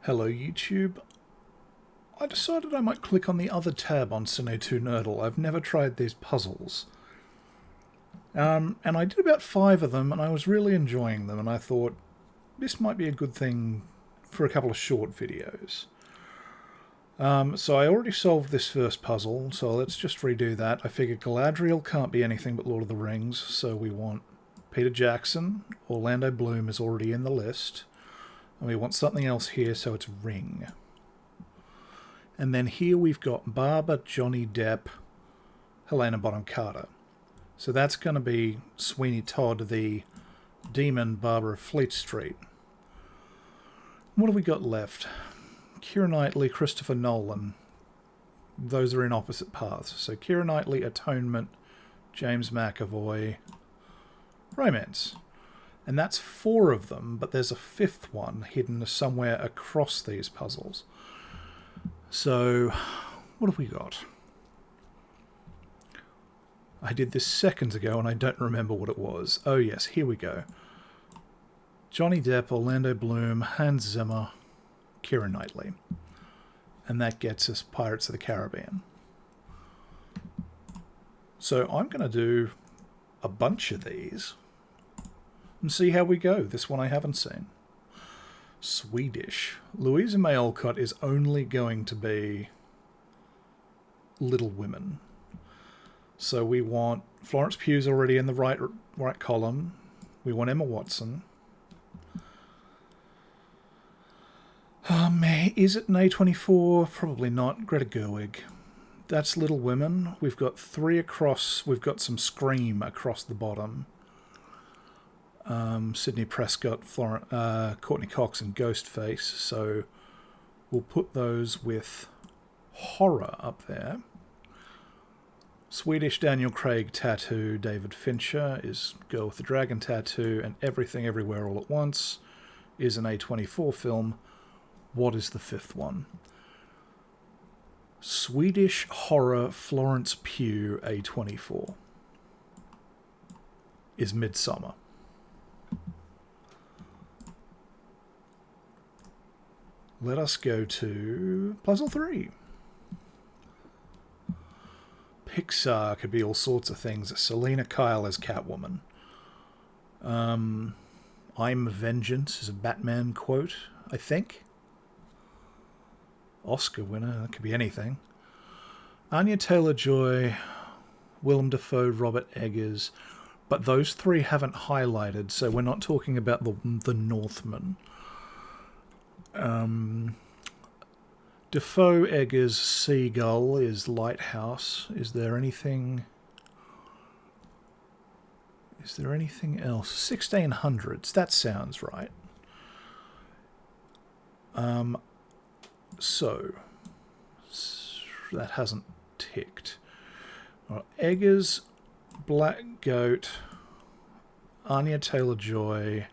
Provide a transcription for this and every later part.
Hello YouTube. I decided I might click on the other tab on Cine2Nerdle. I've never tried these puzzles. And I did about 5 of them and I was really enjoying them, and I thought this might be a good thing for a couple of short videos. So I already solved this first puzzle, so let's just redo that. I figured Galadriel can't be anything but Lord of the Rings, so we want Peter Jackson. Orlando Bloom is already in the list. And we want something else here, so it's Ring. And then here we've got Barbara, Johnny Depp, Helena Bonham Carter. So that's going to be Sweeney Todd, the demon Barber of Fleet Street. What have we got left? Keira Knightley, Christopher Nolan. Those are in opposite paths. So Keira Knightley, Atonement, James McAvoy, Romance. And that's 4 of them, but there's a 5th one hidden somewhere across these puzzles. So, what have we got? I did this seconds ago and I don't remember what it was. Oh yes, here we go. Johnny Depp, Orlando Bloom, Hans Zimmer, Keira Knightley. And that gets us Pirates of the Caribbean. So I'm going to do a bunch of these and see how we go. This one I haven't seen. Swedish. Louisa May Alcott is only going to be Little Women. So we want Florence Pugh's already in the right column. We want Emma Watson. Is it an A24? Probably not. Greta Gerwig. That's Little Women. We've got 3 across. We've got some Scream across the bottom. Sidney Prescott, Courtney Cox and Ghostface, so we'll put those with horror up there. Swedish Daniel Craig tattoo, David Fincher is Girl with the Dragon tattoo, and Everything Everywhere All at Once is an A24 film. What is the 5th one? Swedish horror Florence Pugh A24 is Midsummer. Let us go to Puzzle 3. Pixar could be all sorts of things. Selena Kyle as Catwoman. I'm Vengeance is a Batman quote, I think. Oscar winner, that could be anything. Anya Taylor-Joy, Willem Dafoe, Robert Eggers. But those 3 haven't highlighted, so we're not talking about the Northman. Defoe, Eggers, Seagull is Lighthouse. Is there anything else? 1600s, that sounds right. So that hasn't ticked. Right, Eggers, Black Goat, Anya Taylor-Joy.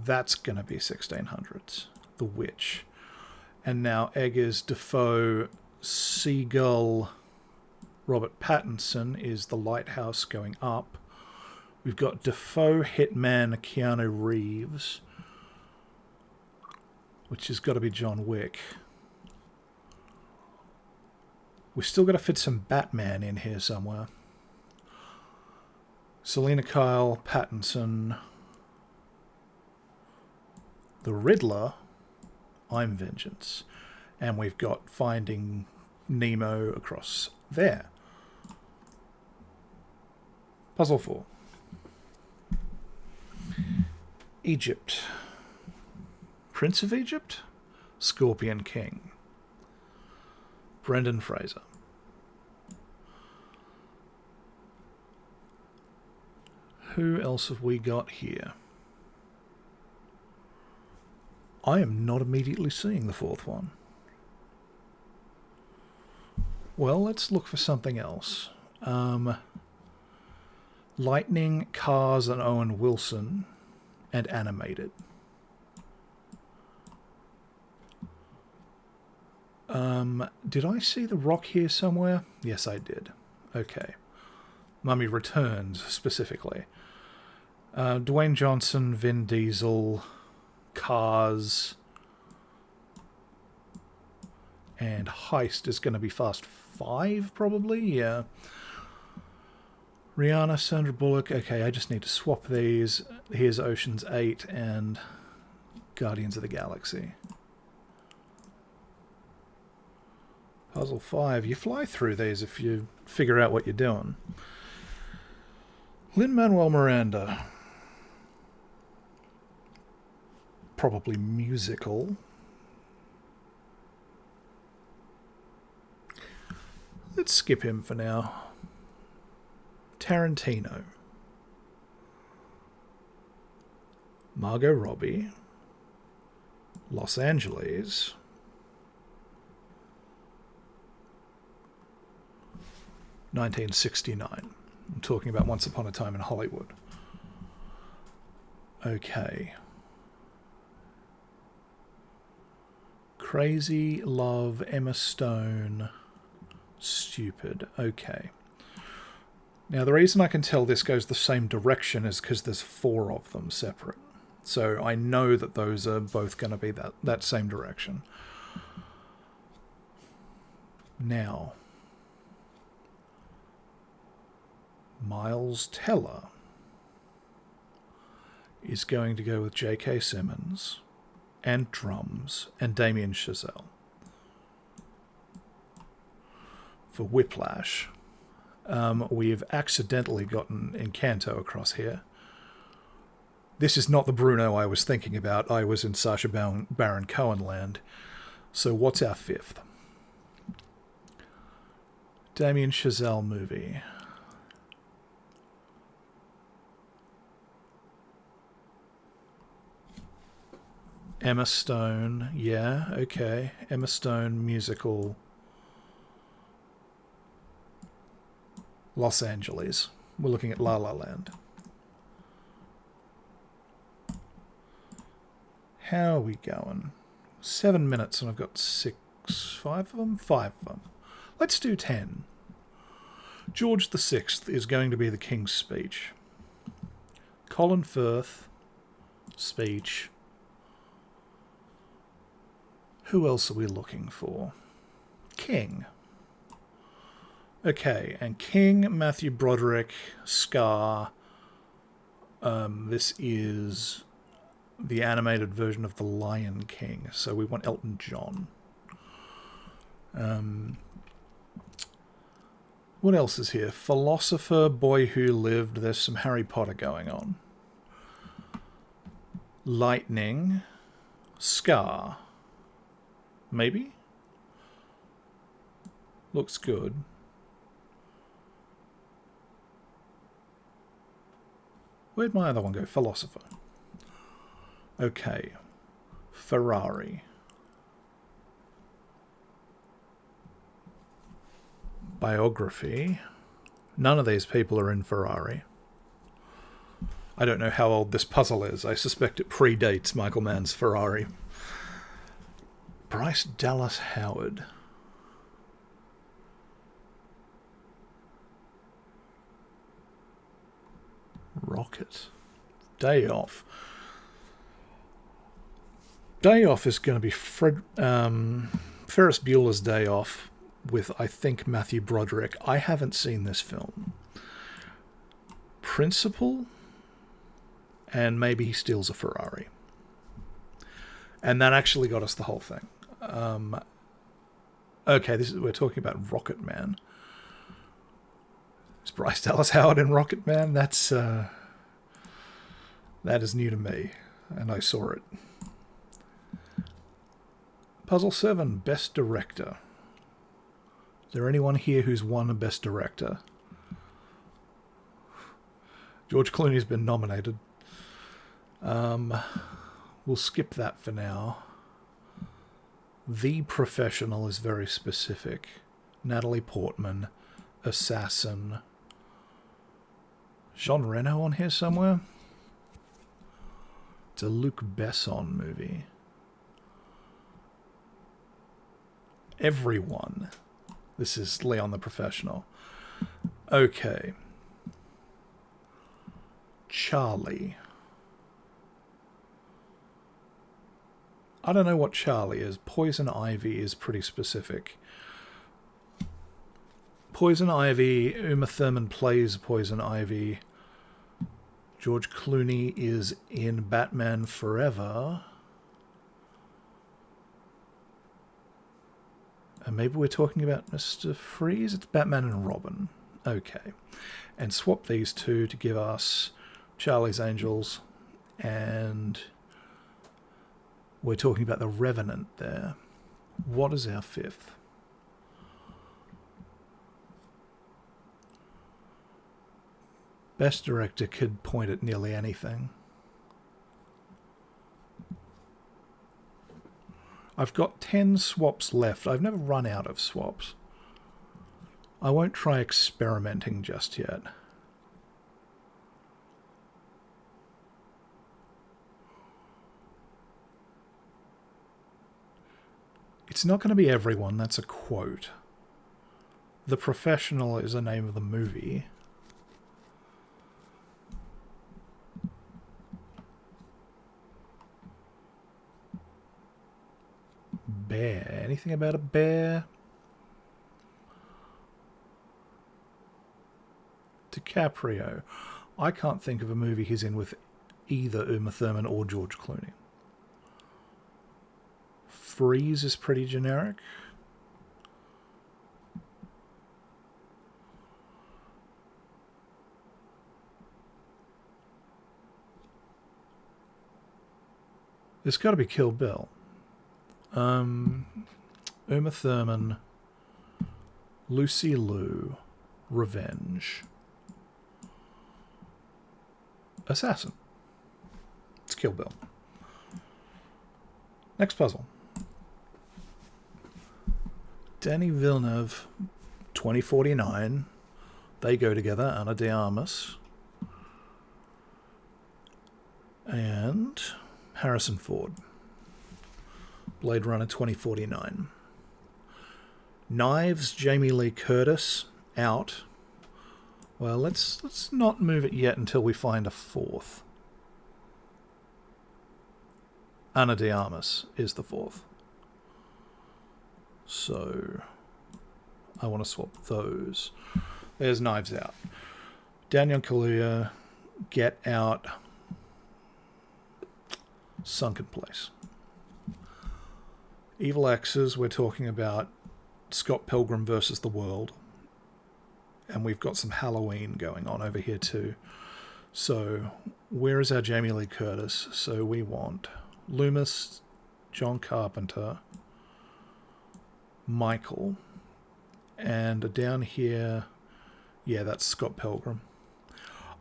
That's going to be 1600s. The Witch. And now Eggers, Defoe, Seagull, Robert Pattinson is the Lighthouse going up. We've got Defoe, Hitman, Keanu Reeves, which has got to be John Wick. We've still got to fit some Batman in here somewhere. Selena Kyle, Pattinson, the Riddler, I'm Vengeance. And we've got Finding Nemo across there. Puzzle 4. Egypt. Prince of Egypt? Scorpion King. Brendan Fraser. Who else have we got here? I am not immediately seeing the 4th one. Well, let's look for something else. Lightning, Cars, and Owen Wilson, and Animated. Did I see The Rock here somewhere? Yes, I did. Okay. Mummy Returns, specifically. Dwayne Johnson, Vin Diesel, Cars, and Heist is going to be Fast 5, probably, yeah. Rihanna, Sandra Bullock. Okay, I just need to swap these. Here's Ocean's 8 and Guardians of the Galaxy. Puzzle 5. You fly through these if you figure out what you're doing. Lin-Manuel Miranda. Probably musical. Let's skip him for now. Tarantino. Margot Robbie. Los Angeles. (1969). I'm talking about Once Upon a Time in Hollywood. Okay. Crazy Love, Emma Stone, Stupid. Okay. Now, the reason I can tell this goes the same direction is because there's 4 of them separate. So I know that those are both going to be that same direction. Now, Miles Teller is going to go with J.K. Simmons and drums and Damien Chazelle. For Whiplash, we've accidentally gotten Encanto across here. This is not the Bruno I was thinking about. I was in Sacha Baron Cohen land. So what's our 5th? Damien Chazelle movie. Emma Stone, yeah, okay. Emma Stone, musical. Los Angeles. We're looking at La La Land. How are we going? 7 minutes and I've got 5 of them? 5 of them. Let's do 10. George VI is going to be the King's Speech. Colin Firth, speech. Who else are we looking for? King. Okay, and King, Matthew Broderick, Scar. This is the animated version of The Lion King, so we want Elton John. What else is here? Philosopher, Boy Who Lived. There's some Harry Potter going on. Lightning, Scar. Maybe? Looks good. Where'd my other one go? Philosopher. Okay. Ferrari. Biography. None of these people are in Ferrari. I don't know how old this puzzle is. I suspect it predates Michael Mann's Ferrari. Bryce Dallas Howard. Rocket. Day Off. Day Off is going to be Ferris Bueller's Day Off with, I think, Matthew Broderick. I haven't seen this film. Principal, and maybe he steals a Ferrari. And that actually got us the whole thing. Okay, we're talking about Rocket Man. Is Bryce Dallas Howard in Rocket Man? That is new to me, and I saw it. Puzzle 7, Best Director. Is there anyone here who's won a Best Director? George Clooney's been nominated. We'll skip that for now. The Professional is very specific. Natalie Portman, Assassin. Jean Reno on here somewhere? It's a Luc Besson movie. Everyone. This is Leon the Professional. Okay. Charlie. I don't know what Charlie is. Poison Ivy is pretty specific. Poison Ivy, Uma Thurman plays Poison Ivy. George Clooney is in Batman Forever. And maybe we're talking about Mr. Freeze? It's Batman and Robin. Okay. And swap these two to give us Charlie's Angels. And we're talking about The Revenant there. What is our fifth? Best Director could point at nearly anything. I've got 10 swaps left. I've never run out of swaps. I won't try experimenting just yet. It's not going to be everyone, that's a quote. The Professional is the name of the movie. Bear. Anything about a bear? DiCaprio. I can't think of a movie he's in with either Uma Thurman or George Clooney. Freeze is pretty generic. There's got to be Kill Bill. Uma Thurman, Lucy Liu, Revenge, Assassin. It's Kill Bill. Next puzzle. Denis Villeneuve, 2049. They go together, Ana de Armas. And Harrison Ford. Blade Runner 2049. Knives, Jamie Lee Curtis, out. Well, let's not move it yet until we find a fourth. Ana de Armas is the fourth. So I want to swap those. There's Knives Out. Daniel Kaluuya, Get Out, Sunken Place. Evil Exes, we're talking about Scott Pilgrim versus the World. And we've got some Halloween going on over here too. So where is our Jamie Lee Curtis? So we want Loomis, John Carpenter, Michael, and down here, yeah, that's Scott Pilgrim.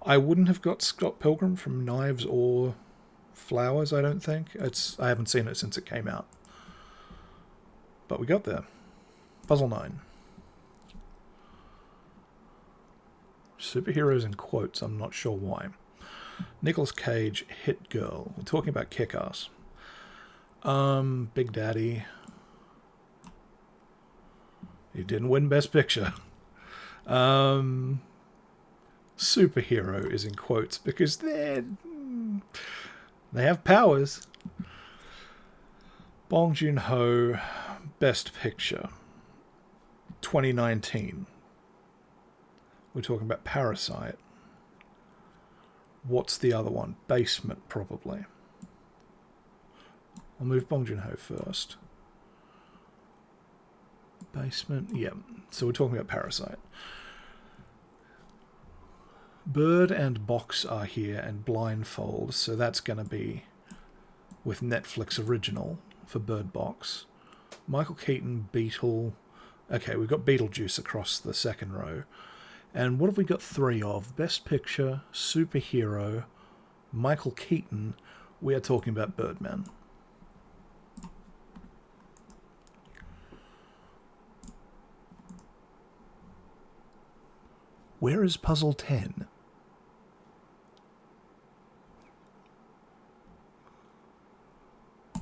I wouldn't have got Scott Pilgrim from Knives or Flowers, I don't think. I haven't seen it since it came out. But we got there. Puzzle 9. Superheroes in quotes, I'm not sure why. Nicolas Cage, Hit Girl. We're talking about Kick-Ass. Big Daddy. He didn't win Best Picture. Superhero is in quotes because they have powers. Bong Joon-ho, Best Picture, 2019. We're talking about Parasite. What's the other one? Basement, probably. I'll move Bong Joon-ho first. Basement, yeah. So we're talking about Parasite. Bird and Box are here, and Blindfold, so that's going to be with Netflix original for Bird Box. Michael Keaton, Beetle. Okay, we've got Beetlejuice across the second row. And what have we got three of? Best Picture, Superhero, Michael Keaton. We are talking about Birdman. Where is puzzle 10?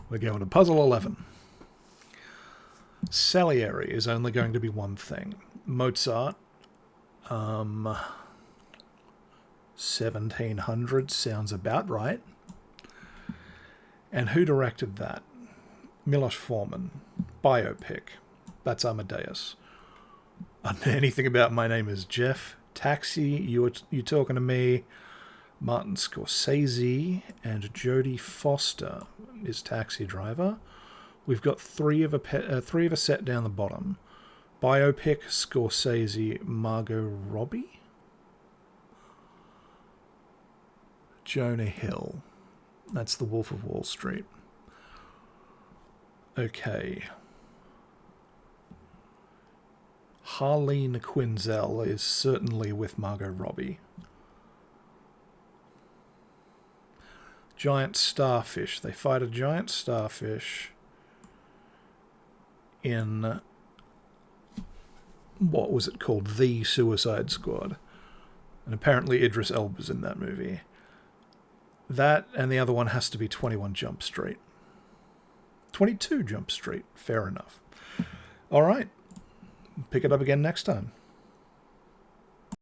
We're going to puzzle 11. Salieri is only going to be one thing. Mozart, 1700 sounds about right. And who directed that? Milos Forman. Biopic. That's Amadeus. I don't know anything about My Name is Jeff. Taxi, You Talking to Me. Martin Scorsese and Jodie Foster is Taxi Driver. We've got three of a set down the bottom. Biopic, Scorsese, Margot Robbie. Jonah Hill. That's The Wolf of Wall Street. Okay. Harleen Quinzel is certainly with Margot Robbie. Giant starfish. They fight a giant starfish in, what was it called? The Suicide Squad. And apparently Idris Elba's in that movie. That and the other one has to be 21 Jump Street. 22 Jump Street. Fair enough. All right. Pick it up again next time.